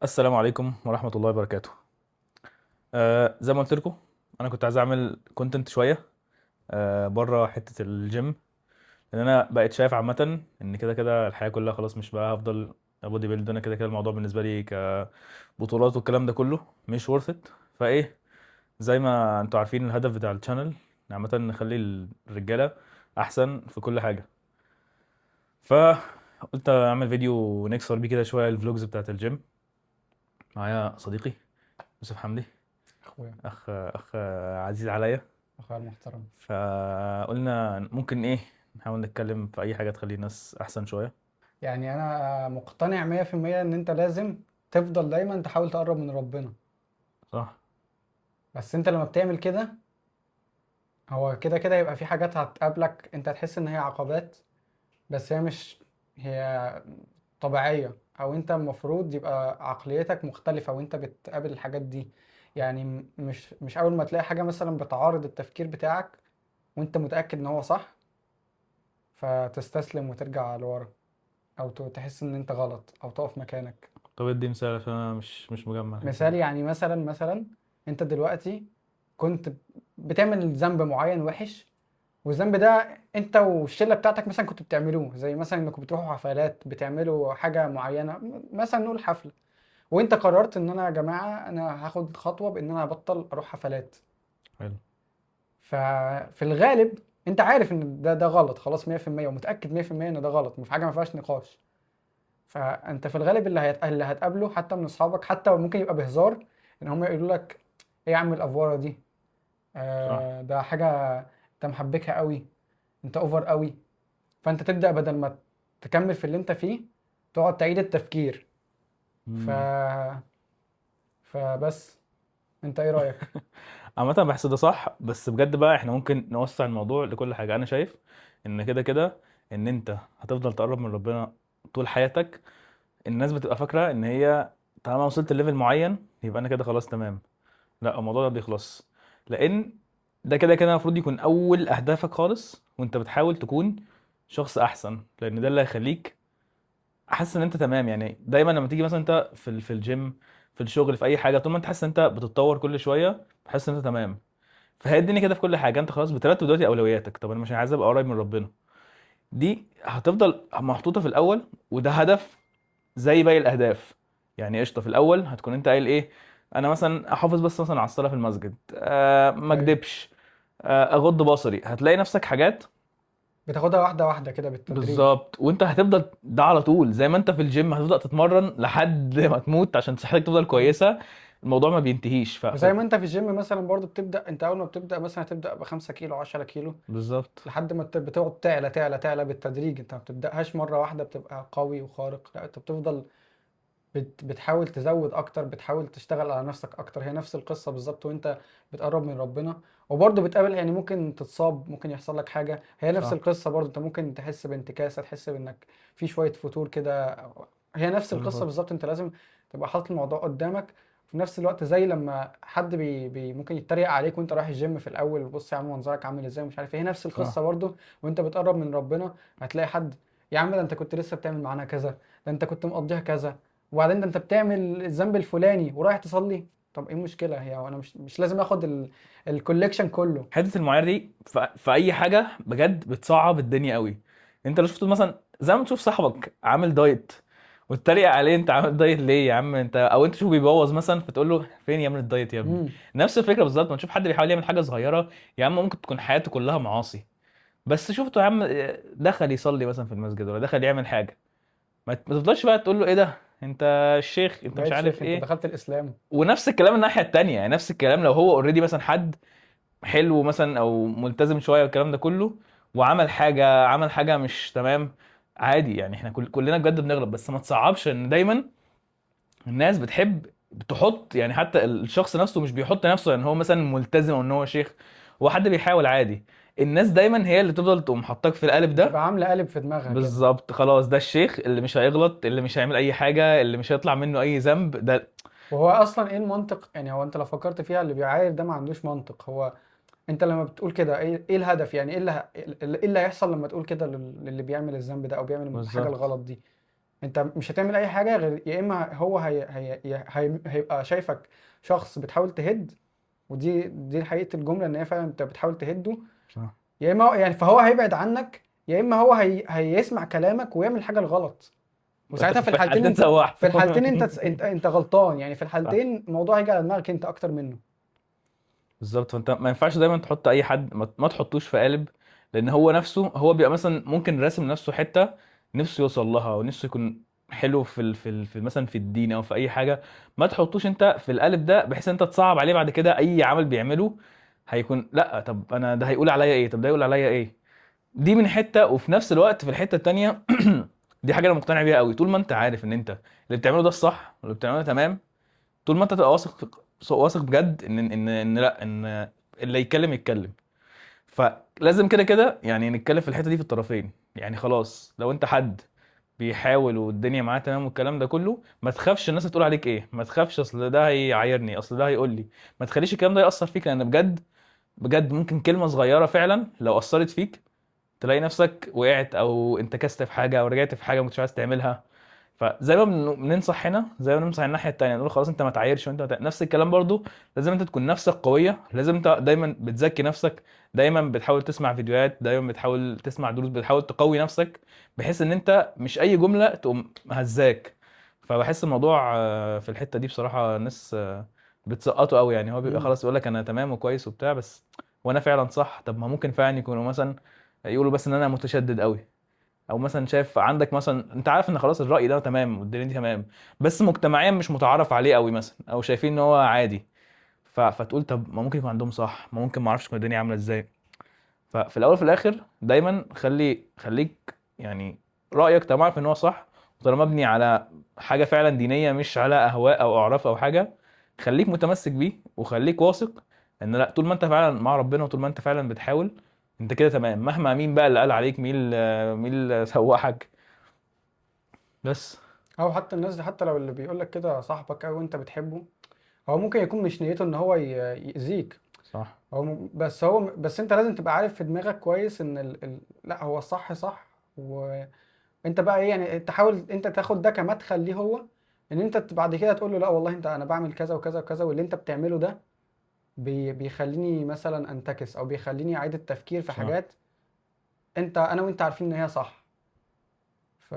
السلام عليكم ورحمة الله وبركاته. زي ما قلت لكم، انا كنت عايز اعمل كونتنت شوية بره حتة الجيم، لان انا بقيت شايف عامة ان كده كده الحياة كلها خلاص، مش بقى هفضل بودي بيلد. انا كده كده الموضوع بالنسبة لي كبطولات والكلام ده كله مش worth it. فايه، زي ما انتوا عارفين الهدف بتاع الشانل عامة نخلي الرجالة احسن في كل حاجة. فقلت اعمل فيديو نكسر بيه كده شوية الفلوجز بتاعت الجيم. معايا صديقي يوسف حمدي، اخويا اخ عزيز عليا. اخويا المحترم. فقلنا ممكن ايه، نحاول نتكلم في اي حاجه تخلي الناس احسن شويه. يعني انا مقتنع 100% ان انت لازم تفضل دايما تحاول تقرب من ربنا. صح. بس انت لما بتعمل كده، هو كده كده يبقى في حاجات هتقابلك انت هتحس ان هي عقبات، بس هي طبيعية، او انت المفروض يبقى عقليتك مختلفة وانت بتقابل الحاجات دي. يعني مش اول ما تلاقي حاجة مثلا بتعارض التفكير بتاعك وانت متأكد ان هو صح، فتستسلم وترجع لورا، او تحس ان انت غلط او تقف مكانك. طب ادي مثال عشان انا مش مجمع الحته مثال، دي. يعني مثلا انت دلوقتي كنت بتعمل ذنب معين وحش، والذنب ده انت والشله بتاعتك مثلا كنتوا بتعملوه، زي مثلا انكم بتروحوا حفلات، بتعملوا حاجه معينه، مثلا نقول حفله، وانت قررت ان انا يا جماعه انا هاخد خطوه بان انا هبطل اروح حفلات. حلو. ففي الغالب انت عارف ان ده غلط خلاص 100%، ومتاكد 100% ان ده غلط، في حاجه ما فيهاش نقاش. فانت في الغالب اللي هتقابله حتى من اصحابك، حتى ممكن يبقى بهزار، ان هم يقولوا لك ايه يا عم الافوره دي، صح. ده حاجه انت محبكها قوي، انت اوفر قوي. فانت تبدا بدل ما تكمل في اللي انت فيه، تقعد تعيد التفكير. ف مم. فبس، انت ايه رايك؟ عامه بحس ده صح، بس بجد بقى احنا ممكن نوسع الموضوع لكل حاجه. انا شايف ان كده كده ان انت هتفضل تقرب من ربنا طول حياتك. الناس بتبقى فاكره ان هي طالما وصلت لليفل معين يبقى انا كده خلاص تمام. لا، الموضوع ده بيخلص، لان ده كده كده المفروض يكون اول اهدافك خالص، وانت بتحاول تكون شخص احسن، لان ده اللي هيخليك حاسس ان انت تمام. يعني دايما لما تيجي مثلا انت في الجيم، في الشغل، في اي حاجه، طول ما انت حاسس ان انت بتتطور كل شويه تحس ان انت تمام. فهي الدنيا كده في كل حاجه، انت خلاص بترتب دلوقتي اولوياتك. طب انا مش عايز ابقى قريب من ربنا، دي هتفضل محطوطه في الاول، وده هدف زي باقي الاهداف. يعني قشطه، في الاول هتكون انت قايل ايه، انا مثلا احافظ بس مثلا على الصلاه في المسجد، ما ايوه، اكدبش، اغض بصري. هتلاقي نفسك حاجات. بتاخدها واحده واحده كده بالتدريج. بالظبط، وانت هتفضل ده على طول، زي ما انت في الجيم هتفضل تتمرن لحد ما تموت عشان صحتك تفضل ايوه، كويسه. الموضوع ما بينتهيش وزي ما انت في الجيم مثلا برضو بتبدا، انت اول ما بتبدا مثلا هتبدا ب5 كيلو 10 كيلو، بالظبط. لحد ما بتقعد تعلى تعلى تعلى بالتدريج. انت ما بتبداهاش مره واحده بتبقى قوي وخارق، لا انت بتفضل بتحاول تزود اكتر، بتحاول تشتغل على نفسك اكتر. هي نفس القصة بالظبط وانت بتقرب من ربنا، وبرضه بتقابل، يعني ممكن تتصاب، ممكن يحصل لك حاجة. هي نفس صح. القصة برضه، انت ممكن تحس بانتكاسة، تحس بانك في شوية فتور كده. هي نفس كل القصة فتره. بالظبط، انت لازم تبقى حاطط الموضوع قدامك. في نفس الوقت زي لما حد ممكن يتريق عليك وانت رايح الجيم في الاول، بص يا عم منظرك عامل ازاي ومش عارف ايه. هي نفس القصة صح. برضه وانت بتقرب من ربنا، هتلاقي حد، يا عم ده انت كنت لسه بتعمل معانا كذا، ده انت كنت مقضيها كذا، وبعدين ده انت بتعمل الذنب الفلاني ورايح تصلي. طب ايه المشكله؟ هي انا مش لازم اخد الكوليكشن كله. حته المعايير دي في اي حاجه بجد بتصعب الدنيا قوي. انت لو شفت مثلا زي ما تشوف صاحبك عامل دايت وتتريق عليه، انت عامل دايت ليه يا عم انت؟ او انت تشوفه بيبوظ مثلا فتقول له فين يعمل الدايت يا ابني. امم نفس الفكره بالظبط، ما تشوف حد بيحاول يعمل حاجه صغيره، يا عم ممكن تكون حياته كلها معاصي، بس شفته يا عم دخل يصلي مثلا في المسجد ولا دخل يعمل حاجه، ما تفضلش بقى تقول له ايه ده انت الشيخ انت مش بقيت عارف شيخ، انت ايه. دخلت الاسلام. ونفس الكلام الناحيه التانيه، يعني نفس الكلام لو هو اوريدي مثلا حد حلو مثلا او ملتزم شويه والكلام ده كله، وعمل حاجه مش تمام، عادي يعني. احنا كلنا بجد بنغلط، بس ما تصعبش ان دايما الناس بتحب تحط، يعني حتى الشخص نفسه مش بيحط نفسه يعني هو مثلا ملتزم او ان هو شيخ، هو حد بيحاول عادي. الناس دايما هي اللي تفضل تقوم حطاك في القالب ده. بتبقى عامله قالب في دماغها كده. بالظبط، خلاص ده الشيخ اللي مش هيغلط، اللي مش هيعمل اي حاجه، اللي مش هيطلع منه اي ذنب ده. وهو اصلا ايه المنطق؟ يعني هو انت لو فكرت فيها، اللي بيعاير ده ما عندوش منطق. هو انت لما بتقول كده، ايه الهدف؟ يعني ايه اللي هيحصل لما تقول كده للي بيعمل الذنب ده او بيعمل الحاجه بالظبط. الغلط دي؟ انت مش هتعمل اي حاجه غير يا اما هو هيبقى شايفك شخص بتحاول تهد، ودي حقيقه الجمله، ان هي فعلا انت بتحاول تهده. صح. يا اما يعني فهو هيبعد عنك، يا اما هو هيسمع كلامك ويعمل حاجه الغلط. وساعتها في في الحالتين الحالتين انت في سوحته. الحالتين انت غلطان، يعني في صح. الحالتين الموضوع هيجي على دماغك انت اكتر منه. بالظبط. فانت ما ينفعش دايما تحط اي حد، ما تحطوش في قالب، لان هو نفسه هو بيبقى مثلا ممكن راسم نفسه حته نفسه يوصل لها، ونفسه يكون حلو في مثلا في الدين او في اي حاجه. ما تحطوش انت في القالب ده، بحيث انت تصعب عليه بعد كده اي عمل بيعمله. هيكون لا، طب انا ده هيقول عليا ايه، طب ده يقول عليا ايه. دي من حته، وفي نفس الوقت في الحته التانيه دي حاجه انا مقتنع بيها قوي. طول ما انت عارف ان انت اللي بتعمله ده الصح واللي بتعمله ده تمام، طول ما انت تبقى واثق بجد ان لا، ان اللي يتكلم يتكلم. فلازم كده كده يعني نتكلم في الحته دي في الطرفين. يعني خلاص لو انت حد بيحاول والدنيا معاه تمام والكلام ده كله، ما تخافش الناس هتقول عليك ايه، ما تخافش اصل ده هيعايرني، اصل ده هيقول لي. ما تخليش الكلام ده يأثر فيك، لان بجد بجد ممكن كلمه صغيره فعلا لو أثرت فيك تلاقي نفسك وقعت، او انتكست في حاجه، او رجعت في حاجه ما كنتش عايز تعملها. فزي ما بننصح هنا، زي ما بننصح الناحيه التانيه، نقول خلاص انت ما تعايرش، وانت نفس الكلام برضو. لازم انت تكون نفسك قويه، لازم انت دايما بتزكي نفسك، دايما بتحاول تسمع فيديوهات، دايما بتحاول تسمع دروس، بتحاول تقوي نفسك، بحيث ان انت مش اي جمله تقوم هزاك. فبحس الموضوع في الحته دي بصراحه الناس بتسقطه قوي. يعني هو بيبقى امم خلاص يقول لك انا تمام وكويس وبتاع، بس وانا فعلا صح. طب ما ممكن فعلا يكونوا مثلا يقولوا بس ان انا متشدد قوي، او مثلا شايف عندك مثلا انت عارف ان خلاص الرأي ده تمام والدنيا دي تمام، بس مجتمعيا مش متعارف عليه قوي مثلا، او شايفين ان هو عادي. فتقول طب ما ممكن يكون عندهم صح، ما ممكن، ما اعرفش تكون الدنيا عامله ازاي. ففي الاول وفي الاخر دايما خليك يعني رأيك طالما عارف ان هو صح، وطالما مبني على حاجه فعلا دينيه، مش على اهواء او اعراف او حاجه، خليك متمسك بيه وخليك واثق ان لا، طول ما انت فعلا مع ربنا وطول ما انت فعلا بتحاول، انت كده تمام. مهما مين بقى اللي قال عليك، مين اللي سوحك. بس. او حتى الناس دي، حتى لو اللي بيقول لك كده صاحبك او انت بتحبه، هو ممكن يكون مش نيته ان هو يأذيك. صح. بس انت لازم تبقى عارف في دماغك كويس ان لا، هو الصح صح. وانت بقى ايه يعني، تحاول انت تاخد ده كمدخل ليه هو، ان انت بعد كده تقول له لا والله انا بعمل كذا وكذا وكذا، واللي انت بتعمله ده بيخليني مثلا انتكس، او بيخليني اعيد التفكير في صح. حاجات انا وانت عارفين ان هي صح. ف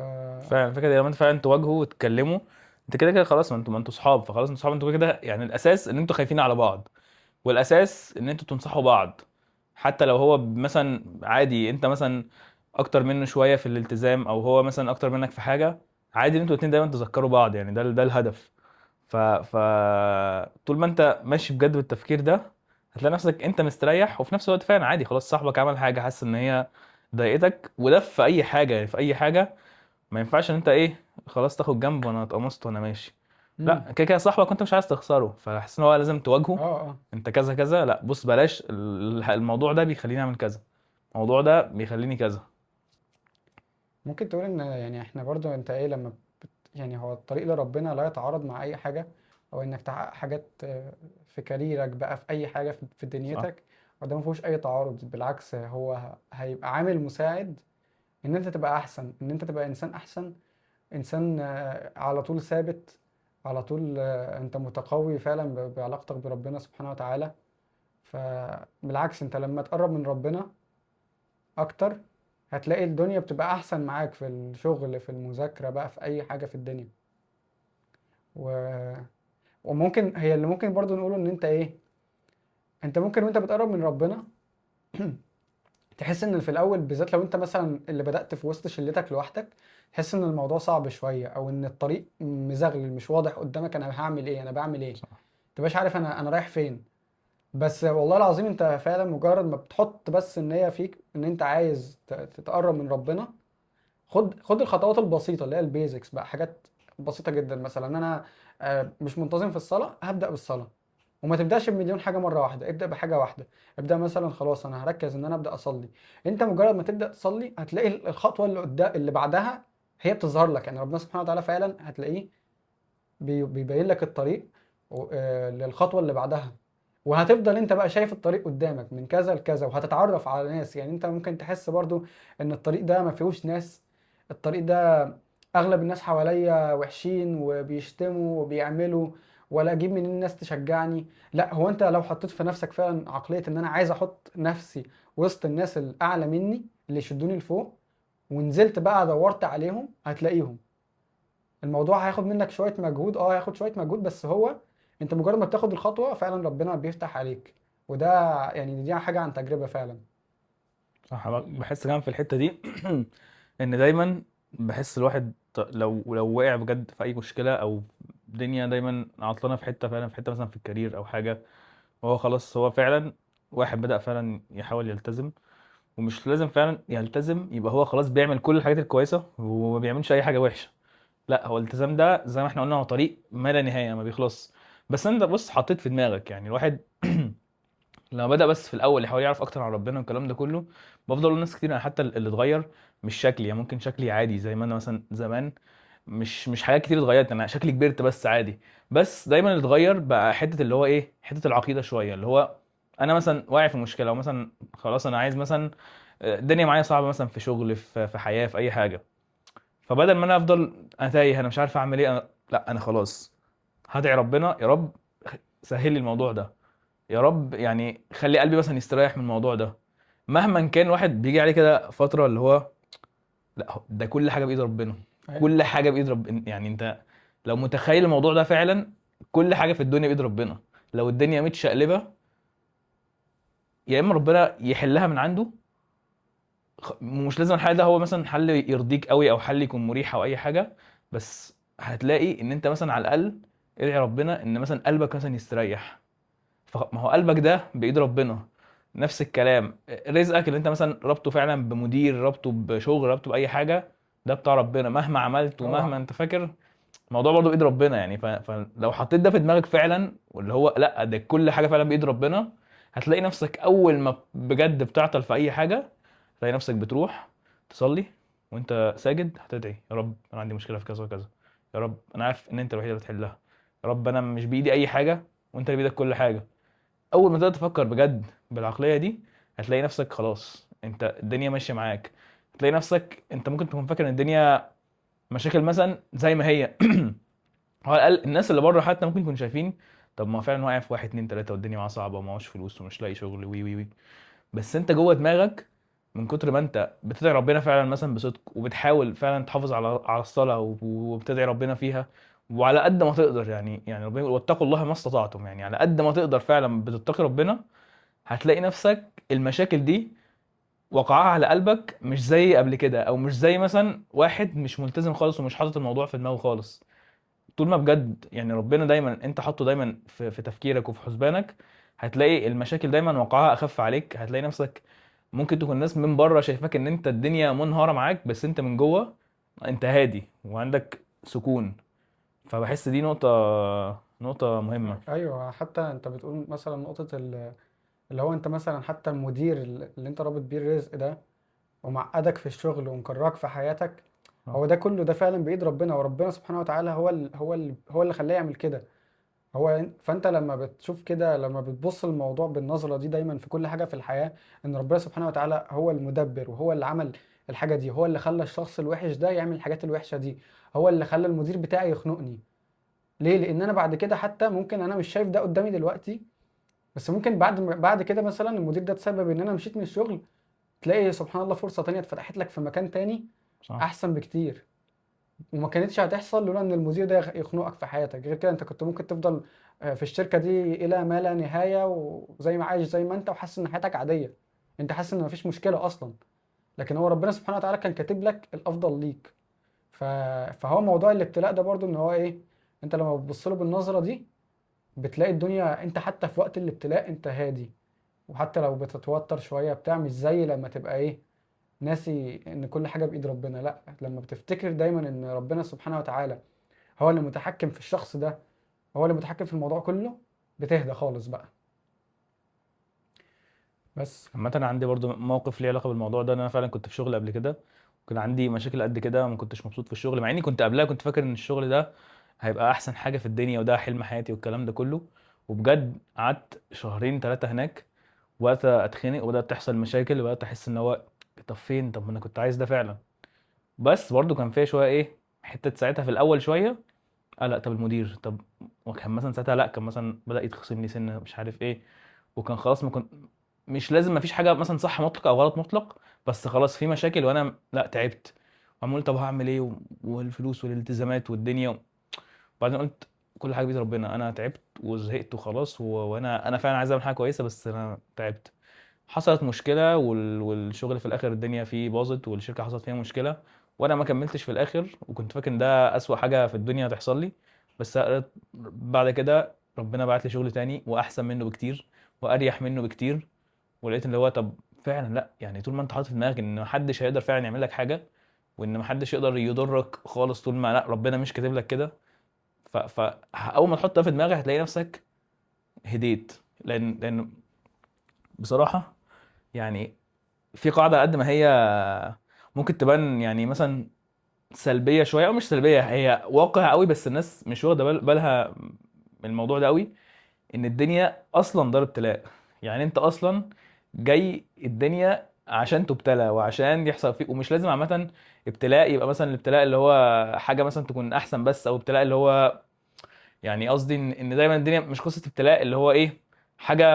فعلا الفكره دي لما انت فعلا تواجهوا وتتكلموا، انت كده كده خلاص، ما انتوا صحاب، فخلاص انتوا صحاب، انتوا كده كده يعني الاساس ان انتوا خايفين على بعض، والاساس ان انتوا تنصحوا بعض. حتى لو هو مثلا عادي انت مثلا اكتر منه شويه في الالتزام، او هو مثلا اكتر منك في حاجه، عادي ان انتوا الاتنين دايما تذكروا بعض. يعني ده الهدف. ف طول ما انت ماشي بجد بالتفكير ده، هتلاقي نفسك انت مستريح، وفي نفس الوقت فعلا عادي خلاص صاحبك عمل حاجه حاسس ان هي ضايقتك. وده في اي حاجه، يعني في اي حاجه ما ينفعش ان انت ايه، خلاص تاخد جنب وانا اتقمصت وانا ماشي. امم لا، كده كده صاحبك وانت مش عايز تخسره، فحاسس ان هو لازم اه تواجهه. اه انت كذا كذا، لا بص بلاش الموضوع ده بيخليني اعمل كذا، الموضوع ده بيخليني كذا. ممكن تقول ان يعني احنا برضو، انت ايه لما يعني هو الطريق لربنا لا يتعارض مع اي حاجة، او انك تحقق حاجات في كاريرك بقى، في اي حاجة في صح. دنيتك. وده ما فيهوش اي تعارض، بالعكس هو هيبقى عامل مساعد ان انت تبقى احسن، ان انت تبقى انسان احسن، انسان على طول ثابت، على طول انت متقوي فعلا بعلاقتك بربنا سبحانه وتعالى. فبالعكس انت لما تقرب من ربنا اكتر، هتلاقي الدنيا بتبقى احسن معاك في الشغل، في المذاكرة بقى، في اي حاجة في الدنيا. و... وممكن هي اللي ممكن برضو نقوله ان انت ايه، انت ممكن وانت بتقرب من ربنا تحس ان في الاول بالذات، لو انت مثلا اللي بدأت في وسط شلتك لوحدك، تحس ان الموضوع صعب شوية، او ان الطريق مزغلل مش واضح قدامك، انا هعمل ايه، انا بعمل ايه، صح. متبقاش عارف انا رايح فين. بس والله العظيم انت فعلا مجرد ما بتحط بس النية فيك ان انت عايز تتقرب من ربنا، خد الخطوات البسيطة اللي هي البيزكس بقى، حاجات بسيطة جدا. مثلا انا مش منتظم في الصلاة، هبدأ بالصلاة. وما تبداش بمليون حاجه مره واحده، ابدا بحاجه واحده. ابدا مثلا خلاص انا هركز ان انا ابدا اصلي. انت مجرد ما تبدا تصلي هتلاقي الخطوه اللي قدام اللي بعدها هي بتظهر لك، يعني ربنا سبحانه وتعالى فعلا هتلاقيه بيبين لك الطريق للخطوه اللي بعدها. وهتفضل انت بقى شايف الطريق قدامك من كذا لكذا، وهتتعرف على ناس. يعني انت ممكن تحس برضو ان الطريق ده ما فيهوش ناس، الطريق ده اغلب الناس حواليا وحشين وبيشتموا وبيعملوا، ولا اجيب منين الناس تشجعني. لا، هو انت لو حطيت في نفسك فعلا عقلية ان انا عايز احط نفسي وسط الناس الاعلى مني اللي يشدوني لفوق، ونزلت بقى دورت عليهم، هتلاقيهم. الموضوع هياخد منك شوية مجهود، هياخد شوية مجهود، بس هو انت مجرد ما بتاخد الخطوة فعلا ربنا بيفتح عليك. وده يعني دي حاجة عن تجربة فعلا. صح. بحس كمان في الحته دي ان دايما بحس الواحد لو وقع بجد في اي مشكله او الدنيا دايما عطلانه في حته، فعلا في حته مثلا في الكارير او حاجه، وهو خلاص هو فعلا واحد بدأ فعلا يحاول يلتزم. ومش لازم فعلا يلتزم يبقى هو خلاص بيعمل كل الحاجات الكويسه وما بيعملش اي حاجه وحشه. لا، هو الالتزام ده زي ما احنا قلنا هو طريق ما لا نهايه ما بيخلص. بس انت بص حطيت في دماغك يعني الواحد لما بدأ بس في الأول يحاول يعرف أكتر عن ربنا والكلام ده كله، بفضل أقول لناس كتير أنا حتى اللي اتغير مش شكلي، يعني ممكن شكلي عادي زي ما أنا مثلا زمان، مش حاجات كتير اتغيرت، أنا شكلي كبرت بس عادي. بس دايما اللي اتغير بقى حتة اللي هو إيه، حتة العقيدة شوية، اللي هو أنا مثلا واقع في مشكلة، أو مثلا خلاص أنا عايز مثلا الدنيا معايا صعبة مثلا في شغل في حياة في أي حاجة. فبدل ما أنا أفضل أنا تايه أنا مش عارف أعمل إيه، أنا لا أنا خلاص هدعي ربنا يا رب سهل لي الموضوع ده، يا رب يعني خلي قلبي مثلا يستريح من الموضوع ده. مهما كان واحد بيجي عليه كده فتره اللي هو لا ده كل حاجه بايد ربنا، ايوه. كل حاجه بايد ربنا. يعني انت لو متخيل الموضوع ده فعلا، كل حاجه في الدنيا بايد ربنا. لو الدنيا متشقلبه يا اما ربنا يحلها من عنده، مش لازم الحل ده هو مثلا حل يرضيك قوي او حل يكون مريح او اي حاجه، بس هتلاقي ان انت مثلا على الاقل ادعي ربنا ان مثلا قلبك مثلا يستريح. فما هو قلبك ده بايد ربنا. نفس الكلام رزقك اللي انت مثلا ربطه فعلا بمدير، ربطه بشغل، ربطه باي حاجه، ده بتاع ربنا مهما عملت ومهما طبعا. انت فاكر. الموضوع برضه بايد ربنا يعني. فلو حطيت ده في دماغك فعلا واللي هو لا ده كل حاجه فعلا بايد ربنا، هتلاقي نفسك اول ما بجد بتعطل في اي حاجه، تلاقي نفسك بتروح تصلي وانت ساجد هتدعي يا رب انا عندي مشكله في كذا وكذا، يا رب انا عارف ان انت الوحيد اللي بتحلها، يا رب انا مش بايدي اي حاجه وانت اللي بايدك كل حاجه. اول ما تبدا تفكر بجد بالعقليه دي، هتلاقي نفسك خلاص انت الدنيا ماشيه معاك. هتلاقي نفسك انت ممكن تكون فاكر ان الدنيا مشاكل مثلا زي ما هي على الاقل الناس اللي بره حتى ممكن يكونوا شايفين طب ما هو فعلا واقع في واحد اتنين تلاته والدنيا معاه صعبه ومعهوش فلوس ومش لاقي شغل وي وي وي. بس انت جوه دماغك من كتر ما انت بتدعي ربنا فعلا مثلا بصدق، وبتحاول فعلا تحافظ على الصلاه وبتدعي ربنا فيها، وعلى قد ما تقدر يعني ربنا يقول واتقوا الله ما استطعتم، يعني على قد ما تقدر فعلا بتتقي ربنا، هتلاقي نفسك المشاكل دي وقعها على قلبك مش زي قبل كده، او مش زي مثلا واحد مش ملتزم خالص ومش حاطط الموضوع في دماغه خالص. طول ما بجد يعني ربنا دايما انت حاطه دايما في تفكيرك وفي حسبانك، هتلاقي المشاكل دايما وقعها اخف عليك. هتلاقي نفسك ممكن تكون الناس من بره شايفاك ان انت الدنيا منهارة معاك، بس انت من جوه انت هادي وعندك سكون. فبحس دي نقطة مهمة. ايوه، حتى انت بتقول مثلا نقطة اللي هو انت مثلا حتى المدير اللي انت رابط بيه الرزق ده، ومعقدك في الشغل ومكرهك في حياتك، اه. هو ده كله ده فعلا بإيد ربنا، وربنا سبحانه وتعالى هو اللي خلاه يعمل كده. فانت لما بتشوف كده، لما بتبص الموضوع بالنظرة دي دايما في كل حاجة في الحياة، ان ربنا سبحانه وتعالى هو المدبر، وهو اللي عمل الحاجة دي، هو اللي خلى الشخص الوحش ده يعمل الحاجات الوحشة دي، هو اللي خلى المدير بتاعي يخنقني. ليه؟ لان انا بعد كده حتى ممكن انا مش شايف ده قدامي دلوقتي، بس ممكن بعد كده مثلا المدير ده تسبب ان انا مشيت من الشغل، تلاقي سبحان الله فرصة تانية اتفتحت لك في مكان تاني صح. احسن بكتير. وما كانتش هتحصل لولا ان المدير ده يخنقك في حياتك. غير كده انت كنت ممكن تفضل في الشركة دي الى ما لا نهاية، وزي ما عايش زي ما انت، وحاسس ان حياتك عادية، انت حاسس ان مفيش مشكلة اصلا. لكن هو ربنا سبحانه وتعالى كان كاتب لك الافضل ليك. ف... فهو موضوع الابتلاء ده برضو ان هو ايه، انت لما بتبص له بالنظرة دي، بتلاقي الدنيا انت حتى في وقت الابتلاء انت هادي. وحتى لو بتتوتر شوية بتاع، مش زي لما تبقى ايه، ناسي ان كل حاجة بإيد ربنا. لا، لما بتفتكر دايما ان ربنا سبحانه وتعالى هو اللي متحكم في الشخص ده، هو اللي متحكم في الموضوع كله، بتهدى خالص بقى. بس. عامة أنا عندي برضو موقف ليه علاقة بالموضوع ده، إن أنا فعلا كنت في شغل قبل كده وكان عندي مشاكل قد كده، ما كنتش مبسوط في الشغل مع إني كنت قبلها كنت فاكر إن الشغل ده هيبقى أحسن حاجة في الدنيا وده حلم حياتي والكلام ده كله. وبجد قعدت شهرين ثلاثة هناك وبدأت أتخنق وبدأت تحصل مشاكل وبدأت أحس إن هو طب فين، طب ما أنا كنت عايز ده فعلا. بس برضو كان فيها شوية إيه، حته ساعتها في الاول شويه، لا طب المدير، طب وكان مثلا ساعتها لا كان مثلا بدأ يتخصم لي سنه مش عارف ايه، وكان خلاص ما كنت، مش لازم، ما فيش حاجه مثلا صح مطلق او غلط مطلق، بس خلاص في مشاكل وانا لا تعبت، وعمال طب هعمل ايه والفلوس والالتزامات والدنيا. وبعدين قلت كل حاجه بيد ربنا، انا تعبت وزهقت وخلاص، وانا فعلا عايز اعمل حاجه كويسه بس انا تعبت. حصلت مشكله والشغل في الاخر الدنيا فيه باظت والشركه حصلت فيها مشكله، وانا ما كملتش في الاخر، وكنت فاكر ان ده اسوأ حاجه في الدنيا هتحصل لي. بس بعد كده ربنا بعت لي شغل تاني واحسن منه بكتير واريح منه بكتير، ولقيت اللي هو طب فعلا لا، يعني طول ما انت حاطط في دماغك ان محدش هيقدر فعلا يعمل لك حاجه، وان محدش يقدر يضرك خالص طول ما لا ربنا مش كاتب لك كده، فاول ما تحط ده في دماغك هتلاقي نفسك هديت. لان بصراحه يعني في قاعده قد ما هي ممكن تبان يعني مثلا سلبيه شويه او مش سلبيه، هي واقع قوي بس الناس مش واخده بالها من الموضوع ده قوي، ان الدنيا اصلا دار ابتلاء. يعني انت اصلا جاي الدنيا عشان تبتلى وعشان يحصل فيك، ومش لازم عامه ابتلاء يبقى مثلا الابتلاء اللي هو حاجه مثلا تكون احسن بس، او ابتلاء اللي هو يعني قصدي ان دايما الدنيا مش قصه ابتلاء اللي هو ايه حاجه،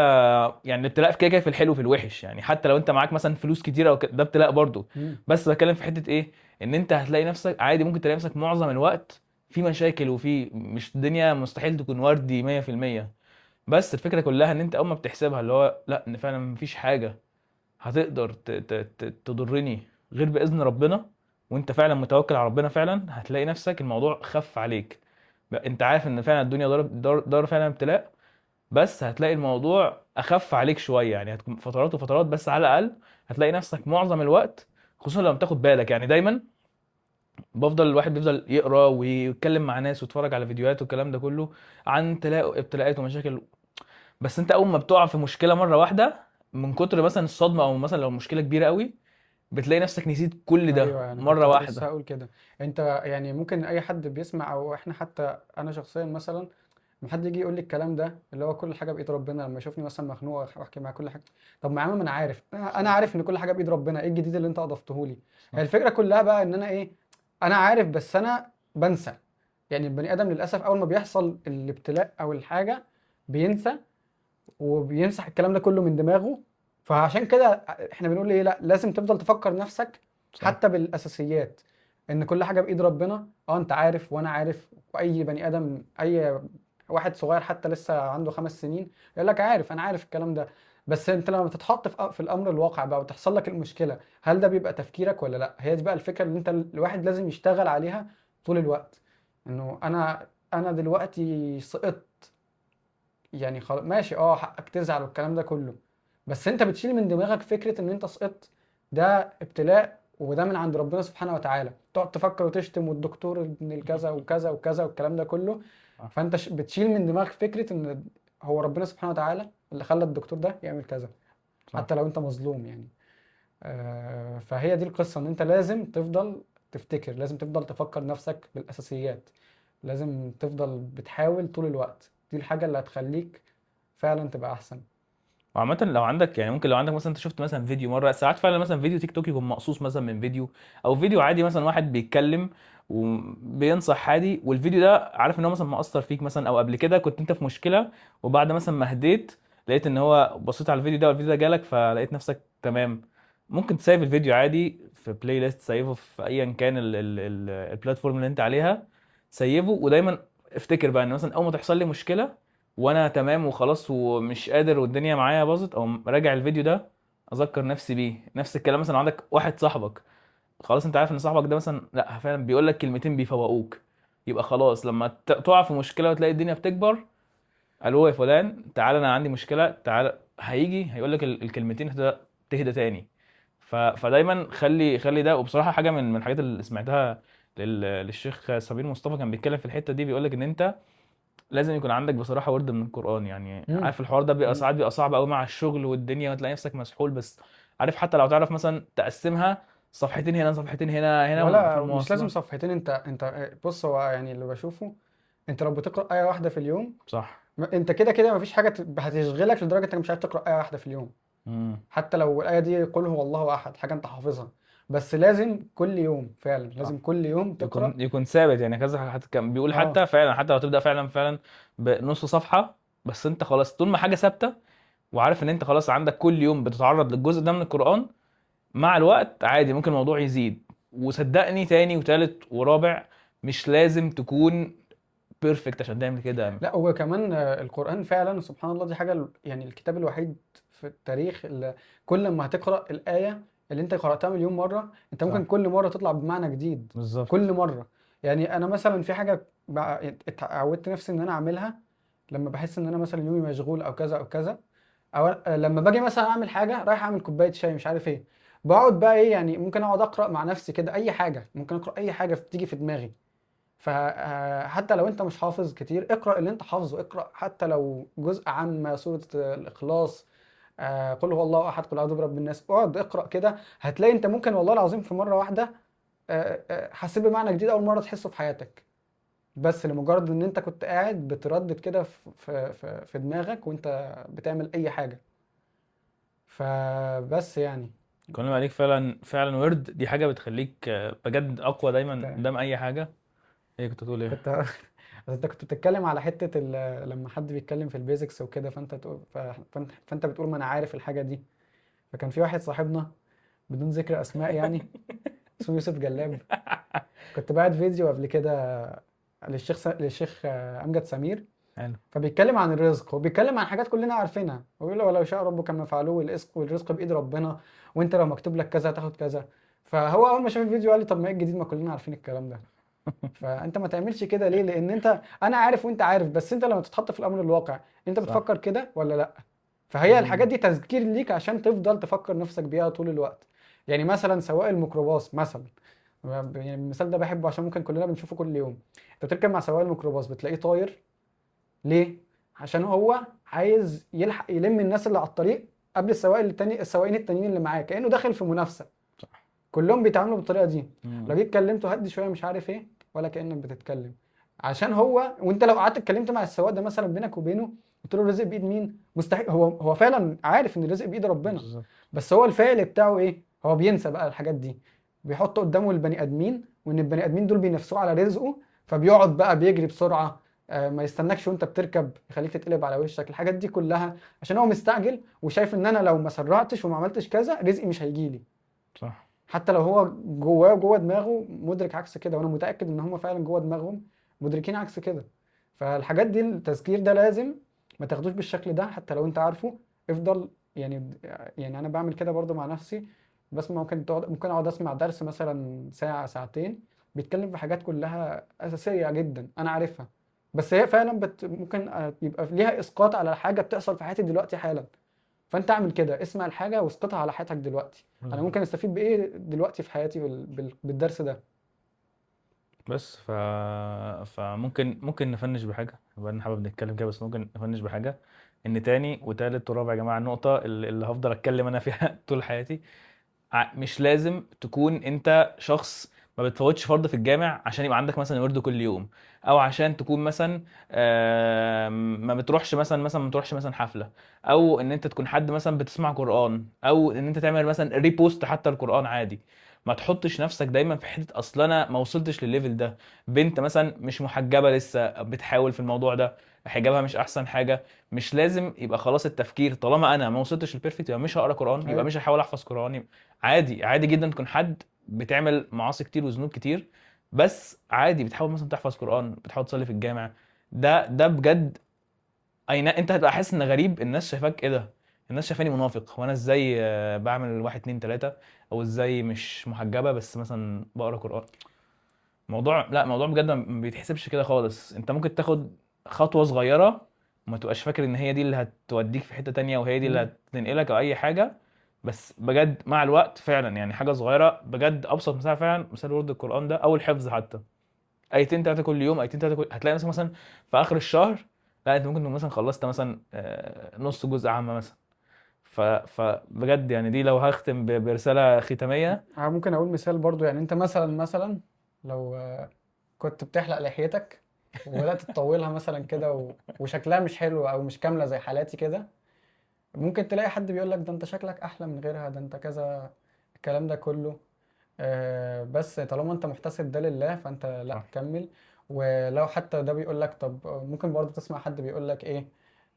يعني الابتلاء في كده كده في الحلو وفي الوحش، يعني حتى لو انت معاك مثلا فلوس كتير او ده ابتلاء برضو. مم. بس بتكلم في حته ايه، ان انت هتلاقي نفسك عادي ممكن تلاقي نفسك معظم الوقت في مشاكل، وفي مش الدنيا مستحيل تكون وردي 100%. بس الفكره كلها ان انت اول ما بتحسبها اللي هو لا، ان فعلا مفيش حاجه هتقدر تضرني غير باذن ربنا، وانت فعلا متوكل على ربنا فعلا، هتلاقي نفسك الموضوع خف عليك. بقى انت عارف ان فعلا الدنيا دار فعلا ابتلاء، بس هتلاقي الموضوع اخف عليك شويه، يعني هتكون فترات وفترات، بس على الاقل هتلاقي نفسك معظم الوقت، خصوصا لما بتاخد بالك. يعني دايما الواحد بيفضل يقرا ويتكلم مع ناس ويتفرج على فيديوهات والكلام ده كله عن ابتلاءات ومشاكل، بس انت اول ما بتقع في مشكله مره واحده من كتر مثلا الصدمه، او مثلا لو مشكله كبيره قوي، بتلاقي نفسك نسيت كل ده ايوه، انا مره كنت لسه واحده. هقول كده. انت يعني ممكن اي حد بيسمع، او احنا حتى انا شخصيا مثلا، لما حد يجي يقول لي الكلام ده اللي هو كل حاجه بايد ربنا، لما يشوفني مثلا مخنوق واحكي معاه كل حاجه، طب ما يا عم ما انا عارف، انا صح. عارف ان كل حاجه بايد ربنا، ايه الجديد اللي انت اضفته لي؟ هي صح. الفكره كلها بقى ان انا ايه، انا عارف بس انا بنسى. يعني البني ادم للاسف اول ما بيحصل الابتلاء او الحاجه بينسى، وبيمسح الكلام ده كله من دماغه. فعشان كده احنا بنقول ايه، لا لازم تفضل تفكر نفسك صح. حتى بالاساسيات، ان كل حاجه بايد ربنا. اه انت عارف وانا عارف، واي بني ادم، اي واحد صغير حتى لسه عنده 5 سنين يقول لك عارف، انا عارف الكلام ده. بس انت لما بتتحط في الامر الواقع بقى وتحصل لك المشكله، هل ده بيبقى تفكيرك ولا لا؟ هي دي بقى الفكره اللي انت الواحد لازم يشتغل عليها طول الوقت. انه انا دلوقتي سقطت، يعني خلاص ماشي، اه حقك تزعل والكلام ده كله، بس انت بتشيل من دماغك فكرة ان انت سقطت، ده ابتلاء وده من عند ربنا سبحانه وتعالى. تقعد تفكر وتشتم والدكتور ابن الكذا وكذا وكذا والكلام ده كله، صح. فانت بتشيل من دماغك فكرة ان هو ربنا سبحانه وتعالى اللي خلى الدكتور ده يعمل كذا، صح. حتى لو انت مظلوم يعني. فهي دي القصة، ان انت لازم تفضل تفتكر، لازم تفضل تفكر نفسك بالاساسيات، لازم تفضل بتحاول طول الوقت، دي الحاجة اللي هتخليك فعلا تبقى احسن. وعامة لو عندك يعني ممكن لو عندك مثلا انت شفت مثلا فيديو مرة، ساعات فعلا مثلا فيديو تيك توك يكون مقصوص مثلا من فيديو، او فيديو عادي مثلا واحد بيتكلم وبينصح عادي، والفيديو ده عارف ان هو مثلا مأثر فيك مثلا، او قبل كده كنت انت في مشكلة وبعد مثلا ما هديت لقيت ان هو بصيت على الفيديو ده والفيديو ده جالك فلقيت نفسك تمام. ممكن تسيف الفيديو عادي في بلاي ليست، سيفه في ايا كان البلاتفورم اللي انت عليها، سيفه. ودايما افتكر بقى ان مثلا اول ما تحصل لي مشكلة وانا تمام وخلاص ومش قادر والدنيا معايا باظت، او راجع الفيديو ده اذكر نفسي بيه. نفس الكلام مثلا عندك واحد صاحبك، خلاص انت عارف ان صاحبك ده مثلا لا فعلا بيقول لك كلمتين بيفوقوك، يبقى خلاص لما تقع في مشكله وتلاقي الدنيا بتكبر، الو يا فلان تعالى انا عندي مشكله، تعالى هيجي هيقول لك الكلمتين تهدى تاني. فدايما خلي ده. وبصراحه حاجه من الحاجات اللي سمعتها للشيخ سمير مصطفى كان بيتكلم في الحته دي، بيقول لك ان انت لازم يكون عندك بصراحة ورد من القرآن. يعني امم. عارف الحوار ده بيبقى امم. ساعات بيبقى صعب قوي مع الشغل والدنيا وتلاقي نفسك مسحول، بس عارف حتى لو تعرف مثلا تقسمها صفحتين هنا صفحتين هنا في ولا مش لازم المواصلات. صفحتين، انت بص، هو يعني اللي بشوفه، انت لو بتقرا ايه واحده في اليوم، صح. انت كده كده مفيش حاجه هتشغلك لدرجه انك مش عارف تقرا ايه واحده في اليوم. امم. حتى لو الايه دي قل هو الله احد، حاجه انت حافظها، بس لازم كل يوم، فعلا صح. لازم كل يوم تقرأ. يكون ثابت يعني كذا، حتى كان بيقول اه حتى فعلا، حتى لو تبدا فعلا بنص صفحه بس، انت خلاص طول ما حاجه ثابته وعارف ان انت خلاص عندك كل يوم بتتعرض للجزء ده من القران، مع الوقت عادي ممكن الموضوع يزيد. وصدقني تاني وتالت ورابع مش لازم تكون بيرفكت عشان تعمل كده. لا، وكمان القرآن فعلا سبحان الله دي حاجة يعني الكتاب الوحيد في التاريخ اللي كل ما هتقرأ الآية اللي انت قرأتها مليون مرة، انت صح. ممكن كل مرة تطلع بمعنى جديد. بالظبط. كل مرة. يعني انا مثلا في حاجة اتعودت نفسي ان انا اعملها لما بحس ان انا مثلا يومي مشغول او كذا او كذا، او لما باجي مثلا اعمل حاجة، رايح اعمل كوباية شاي مش عارف ايه، بقعد بقى ايه يعني، ممكن اقعد اقرأ مع نفسي كده اي حاجة، ممكن اقرأ اي حاجة بتيجي في دماغي. فحتى لو انت مش حافظ كتير، اقرأ اللي انت حافظه، اقرأ حتى لو جزء عام سورة الإخلاص، قل هو الله أحد، قل أعوذ برب الناس، اقعد اقرأ كده، هتلاقي انت ممكن والله العظيم في مرة واحدة حسيت بمعنى جديد أول مرة تحسه في حياتك، بس لمجرد ان انت كنت قاعد بتردد كده في دماغك وانت بتعمل اي حاجة. فبس يعني. كل ما عليك فعلا ورد، دي حاجه بتخليك بجد اقوى دايما كنت قدام اي حاجه. ايه كنت تقول ايه؟ كنت بس انت كنت بتتكلم على حتة لما حد بيتكلم في البيزكس وكده، فانت بتقول ما انا عارف الحاجة دي. فكان في واحد صاحبنا بدون ذكر اسماء يعني، اسمه يوسف جلاب. كنت بعت فيديو قبل كده للشيخ امجد سمير، حلو. فبيتكلم عن الرزق، وبيتكلم عن حاجات كلنا عارفينها، ويقول له ولو شاء ربك ما فعلوه، والرزق بايد ربنا، وانت لو مكتوب لك كذا هتاخد كذا. فهو اول ما شاف الفيديو قال لي طب ما ايه الجديد، ما كلنا عارفين الكلام ده. فانت ما تعملش كده ليه؟ لان انت، انا عارف وانت عارف، بس انت لما تتحط في الامر الواقع انت صح. بتفكر كده ولا لا؟ فهي الحاجات مم. دي تذكير ليك عشان تفضل تفكر نفسك بيها طول الوقت. يعني مثلا سواق الميكروباص مثلا، يعني المثال ده بحبه عشان ممكن كلنا بنشوفه كل يوم. انت بتركب مع سواق الميكروباص بتلاقيه طاير، ليه؟ عشان هو عايز يلحق يلم الناس اللي على الطريق قبل السواقين التانيين اللي معاه، كأنه داخل في منافسة. صح. كلهم بيتعاملوا بالطريقه دي. لو مم. جيت كلمته هدي شويه مش عارف ايه، ولا كانك بتتكلم. عشان هو، وانت لو قعدت اتكلمت مع السواق ده مثلا بينك وبينه، قلت له الرزق بايد مين، مستحيل. هو فعلا عارف ان الرزق بايد ربنا، بالظبط. بس هو الفعل بتاعه ايه؟ هو بينسى بقى الحاجات دي، بيحط قدامه البني ادمين، وان البني ادمين دول بينافسوه على رزقه، فبيقعد بقى بيجري بسرعه، ما يستناكش وانت بتركب يخليك تتقلب على وشك، الحاجات دي كلها عشان هو مستعجل وشايف ان انا لو ما سرعتش وما عملتش كذا رزقي مش هيجيلي. صح. حتى لو هو جوه دماغه مدرك عكس كده، وانا متاكد ان هم فعلا جوه دماغهم مدركين عكس كده. فالحاجات دي التذكير ده لازم ما تاخدوش بالشكل ده، حتى لو انت عارفه افضل يعني. يعني انا بعمل كده برضو مع نفسي، بسمع، ممكن اقعد اسمع درس مثلا ساعه ساعتين بيتكلم في حاجات كلها اساسيه جدا انا عارفها، بس هي فعلا ممكن يبقى ليها اسقاط على حاجه بتحصل في حياتي دلوقتي حالا. فانت اعمل كده، اسمع الحاجه واسقطها على حياتك دلوقتي، انا بالظبط. ممكن استفيد بايه دلوقتي في حياتي بالدرس ده. بس فممكن نفنش بحاجه، وبعدين حابب نتكلم كده، بس ممكن نفنش بحاجه ان تاني وتالت ورابع يا جماعه، النقطه اللي هفضل اتكلم انا فيها طول حياتي، مش لازم تكون انت شخص ما بتفوتش فرض في الجامع عشان يبقى عندك مثلا ورد كل يوم، او عشان تكون مثلا ما بتروحش مثلا ما بتروحش مثلا حفلة، او ان انت تكون حد مثلا بتسمع قرآن، او ان انت تعمل مثلا ريبوست حتى القرآن عادي. ما تحطش نفسك دايما في حته اصل انا ما وصلتش للليفل ده. بنت مثلا مش محجبه لسه بتحاول في الموضوع ده، حجابها مش احسن حاجه، مش لازم يبقى خلاص التفكير طالما انا ما وصلتش للبيرفكت يبقى مش هقرا قران، يبقى ايوه. مش هحاول احفظ قران. عادي عادي جدا تكون حد بتعمل معاصي كتير وذنوب كتير، بس عادي بتحاول مثلا تحفظ قرآن، بتحاول تصلي في الجامع. ده بجد. انت هتبقى حاسس ان غريب، الناس شايفاك ايه ده، الناس شايفاني منافق، وانا ازاي بعمل واحد اتنين تلاتة، او ازاي مش محجبة بس مثلا بقرا قرآن. لا موضوع بجد ما بيتحسبش كده خالص. انت ممكن تاخد خطوة صغيرة وما تبقاش فاكر ان هي دي اللي هتوديك في حتة تانية، وهي دي اللي مم. هتنقلك او اي حاجة. بس بجد مع الوقت فعلا يعني حاجة صغيرة بجد، ابسط مثال فعلا مثال ورد القرآن ده او الحفظ حتى، ايتين تلاتة كل يوم، ايتين تلاتة هتلاقي نفسك مثلا في اخر الشهر، لا انت ممكن تكون مثلا خلصت مثلا نص جزء عامة مثلا. فبجد يعني دي لو هختم برسالة ختامية. ممكن اقول مثال برضو، يعني انت مثلا لو كنت بتحلق لحيتك وبدات تطولها مثلا كده وشكلها مش حلو او مش كامله زي حالاتي كده، ممكن تلاقي حد بيقول لك ده انت شكلك احلى من غيرها، ده انت كذا، الكلام ده كله. بس طالما انت محتسب ده لله فانت لا صح. كمل. ولو حتى ده بيقول لك، طب ممكن برضه تسمع حد بيقول لك ايه،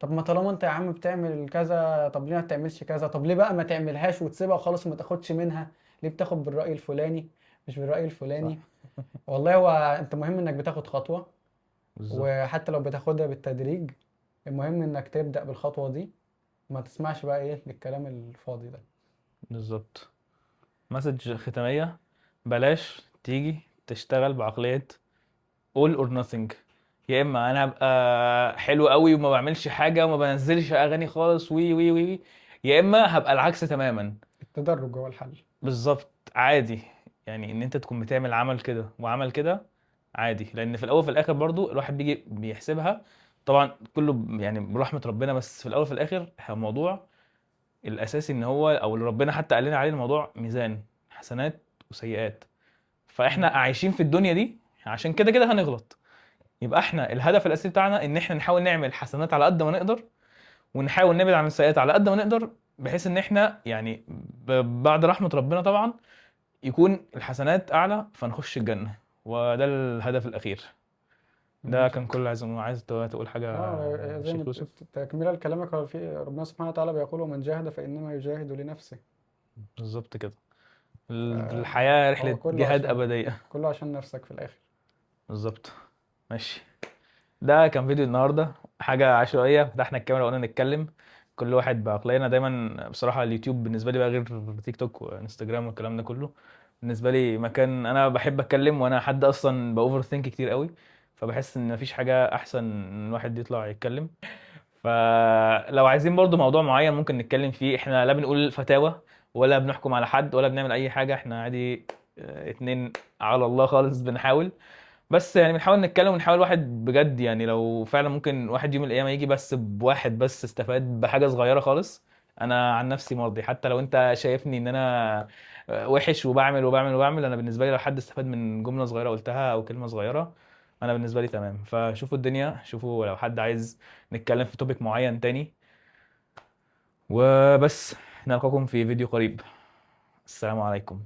طب ما طالما انت يا عم بتعمل كذا، طب ليه ما بتعملش كذا؟ طب ليه بقى ما تعملهاش وتسيبها خالص وما تاخدش منها؟ ليه بتاخد بالرأي الفلاني مش بالرأي الفلاني؟ صح. والله هو انت مهم انك بتاخد خطوة، بالظبط. وحتى لو بتاخدها بالتدريج، المهم انك تبدأ بالخطوة دي، وما تسمعش بقى ايه للكلام الفاضي ده. بالظبط. مسج ختامية: بلاش تيجي تشتغل بعقلية all or nothing. يا اما انا هبقى حلو قوي وما بعملش حاجة وما بنزلش اغاني خالص وي وي وي، يا اما هبقى العكس تماما. التدرج هو الحل. بالظبط. عادي يعني ان انت تكون بتعمل عمل كده وعمل كده، عادي، لان في الاول وفي الاخر برضو الواحد بيجي بيحسبها. طبعا كله يعني برحمة ربنا، بس في الاول وفي الاخر الموضوع الاساسي ان هو، او اللي ربنا حتى قال لنا عليه، الموضوع ميزان حسنات وسيئات. فاحنا مم. عايشين في الدنيا دي عشان كده كده هنغلط. يبقى احنا الهدف الاساسي بتاعنا ان احنا نحاول نعمل حسنات على قد ما نقدر، ونحاول نبعد عن السيئات على قد ما نقدر، بحيث ان احنا يعني بعد رحمة ربنا طبعا يكون الحسنات اعلى فنخش الجنة. وده الهدف الاخير. ده ماشي. كان كل اللي عايز تقول حاجة اه يا زي شيخ ما يوسف؟ تكملة لكلامك، هو في ربنا سبحانه وتعالى بيقول ومن جاهد فإنما يجاهد لنفسه. بالظبط كده. الحياة فهو رحلة كله جهاد عشان، أبدية. كله عشان نفسك في الآخر. بالظبط. ماشي. ده كان فيديو النهارده، حاجه عشوائيه، فتحنا الكاميرا وقلنا نتكلم كل واحد بعقلية. دايما بصراحه اليوتيوب بالنسبه لي بقى غير تيك توك وانستجرام والكلام ده كله. بالنسبه لي مكان انا بحب اتكلم، وانا حد اصلا باوفر ثينك كتير قوي، فبحس ان مفيش حاجه احسن ان الواحد يطلع يتكلم. فلو عايزين برضو موضوع معين ممكن نتكلم فيه. احنا لا بنقول فتاوى ولا بنحكم على حد ولا بنعمل اي حاجه، احنا عادي اتنين على الله خالص بنحاول. بس يعني بنحاول نتكلم ونحاول واحد بجد، يعني لو فعلا ممكن واحد يوم من الايام يجي بس بواحد بس استفاد بحاجه صغيره خالص، انا عن نفسي مرضي. حتى لو انت شايفني ان انا وحش وبعمل وبعمل وبعمل، انا بالنسبه لي لو حد استفاد من جمله صغيره قلتها او كلمه صغيره، انا بالنسبه لي تمام. فشوفوا الدنيا، شوفوا لو حد عايز نتكلم في توبيك معين تاني. وبس، نلقاكم في فيديو قريب. السلام عليكم.